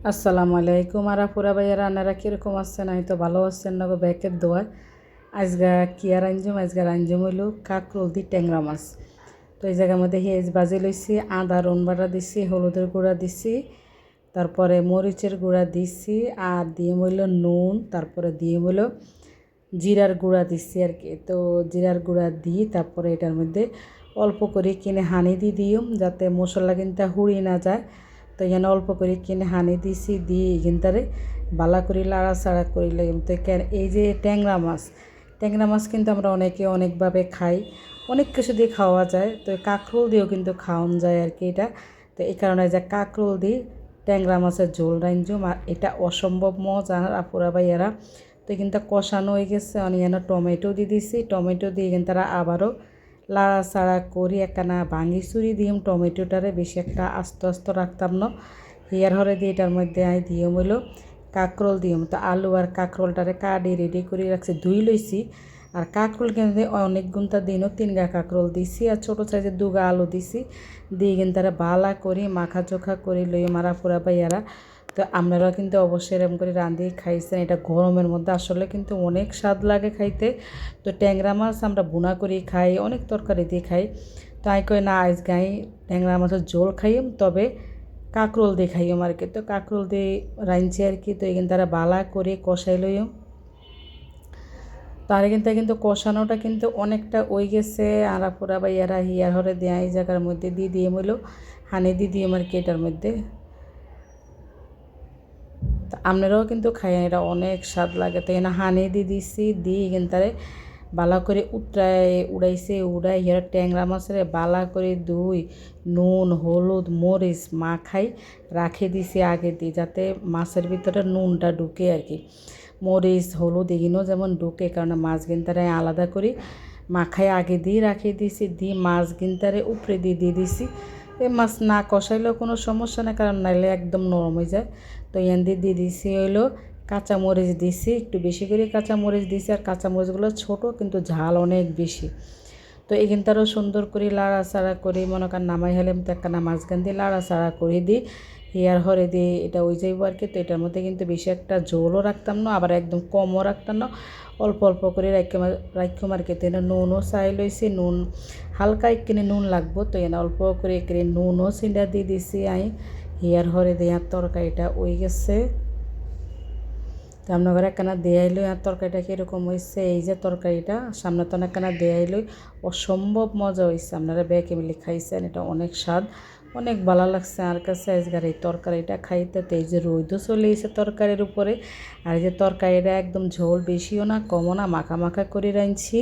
আসসালামু আলাইকুম আরাফুরা ভাইয়ারা, আপনারা কীরকম আছেন? আমি তো ভালো আছেন না গো, ব্যাকের দোয়া। আজগা কি আর আঞ্জুম হইল কাকরোল দি ট্যাংরা মাছ। তো এই জায়গার মধ্যে হেঁজ বাজি লইছি, আদা রন বাটা দিছি, হলুদের গুঁড়া দিছি, তারপরে মরিচের গুঁড়া দিছি, আর দিয়ে হইল নুন, তারপরে দিয়ে হইল জিরার গুঁড়া দিছি আর কি। তো জিরার গুঁড়া দিই, তারপরে এটার মধ্যে অল্প করে কিনে হানি দিই যাতে মশলা কিন্তু হুড়ি না যায়। তো এখানে অল্প করে কিনে হানি দিছি, দিয়ে এখানটারে বালা করে লাড়াচাড়া করে লাগলাম। তো এই যে ট্যাংরা মাছ কিন্তু আমরা অনেকে অনেকভাবে খাই, অনেক কিছু দিয়ে খাওয়া যায়। তো কাঁকরোল দিয়েও কিন্তু খাওয়ান যায় আর কি এটা। তো এই কারণে যে কাঁকরোল দিয়ে ট্যাংরা মাছের ঝোল রাঁধুম, আর এটা অসম্ভব মজা আপুরা ভাইয়ারা। তো কিন্তু কষানো হয়ে গেছে, অনিয়ন টমেটো দিয়ে দিছি, টমেটো দিয়ে কিন্তু তারা আবারও লাড়াচাড়া করি, একখানা ভাঙি চুরি দিম টমেটোটারে, বেশি একটা আস্তে আস্তে রাখতাম না। হিয়ার হরে দিয়ে এটার মধ্যে আমি দিম হইল কাঁকরোল দিম। তো আলু আর কাঁকরোলটারে কাটি রেডি করে রাখছি, ধুই লইছি। আর কাঁকরোল কিন্তু অনেক গুণটা দিনও 3 গা কাঁকরোল দিছি, আর ছোটো সাইজের 2 গা আলু দিছি, দিয়ে কিন্তু তারা বালা করি মাখা চোখা করে লই মারা পুরা ভাইয়ারা। তো আপনারাও কিন্তু অবশ্যই এরকম করে রাঁধিয়ে খাইছেন, এটা গরমের মধ্যে আসলে কিন্তু অনেক স্বাদ লাগে খাইতে। তো ট্যাংরা মাছ আমরা ভুনা করে খাই, অনেক তরকারি দিয়ে খাই। তাই কই না আজ গাই ট্যাংরা মাছের ঝোল খাইম, তবে কাঁকরোল দিয়ে খাইম আর কি। তো কাঁকরোল দিয়ে রাঁধছি আর কি। তো এখানে তারা বালা করে কষাই লইম। তার কিন্তু কষানোটা কিন্তু অনেকটা ওই গেছে, আরাপুরা বা ইয়ারা হিয়ার হরে দেয়া এই জায়গার মধ্যে দিয়ে মইল হানি দিয়ে আর কি এটার মধ্যে। তা আপনারাও কিন্তু খাইয়েন, এটা অনেক স্বাদ লাগে। তো এখানে হানি দিছি, দিয়ে এখানে তারে বালা করে উড়াই হিয়ার ট্যাংরা মাছের বালা করে ধুই নুন হলুদ মরিচ মাখাই রাখে দিছি আগে দিয়ে, যাতে মাছের ভিতরে নুনটা ঢুকে আর কি, মরিচ হলুদ এগুলো যেমন ঢুকে। কারণ মাছ গিনতারে আলাদা করে মাখাই আগে দিয়ে রাখিয়ে দিছি, দিয়ে মাছ গিনতারে উপরে দিয়ে দিছি। এই মাছ না কষাইলেও কোনো সমস্যা নেই, কারণ নাইলে একদম নরম হয়ে যায়। তো এখান দিয়ে দিছি হইলো কাঁচামরিচ দিছি, একটু বেশি করে কাঁচামরিচ দিছি, আর কাঁচামরিচগুলো ছোটো কিন্তু ঝাল অনেক বেশি। তো এখানটারও সুন্দর করে লাড়াচাড়া করে মনে করেন নামাই হলাম, তো একটা মাঝখান দিয়ে লাড়াচাড়া করে দিই হিয়ার হরে দিয়ে এটা ওই যাইব আর কি। তো এটার মধ্যে কিন্তু বেশি একটা ঝোলও রাখতাম না, আবার একদম কমও রাখতাম না, অল্প অল্প করে রাখতাম আর কি। তো এনে নুনও চাই লইছি, নুন হালকা একখানি নুন লাগবো। তো এনে অল্প করে একখানি নুনও চিন্তা দিয়ে দিছি আই হিয়ার হরে দেওয়ার তরকারিটা ওই গেছে। তো আপনার একখানা দেয়াইলই আর তরকারিটা কীরকম হয়েছে, এই যে তরকারিটা সামনে তো একখানা দেয়াইলই অসম্ভব মজা হয়েছে। আপনারা ব্যাকে মিলে খাইছেন, এটা অনেক স্বাদ, অনেক ভালো লাগছে আর কাছে আজকের এই তরকারিটা খাইতে। তো এই যে রোদও চলে এসে তরকারির উপরে, আর এই যে তরকারিটা একদম ঝোল বেশিও না কমও না, মাখা মাখা করে রাঁধছি।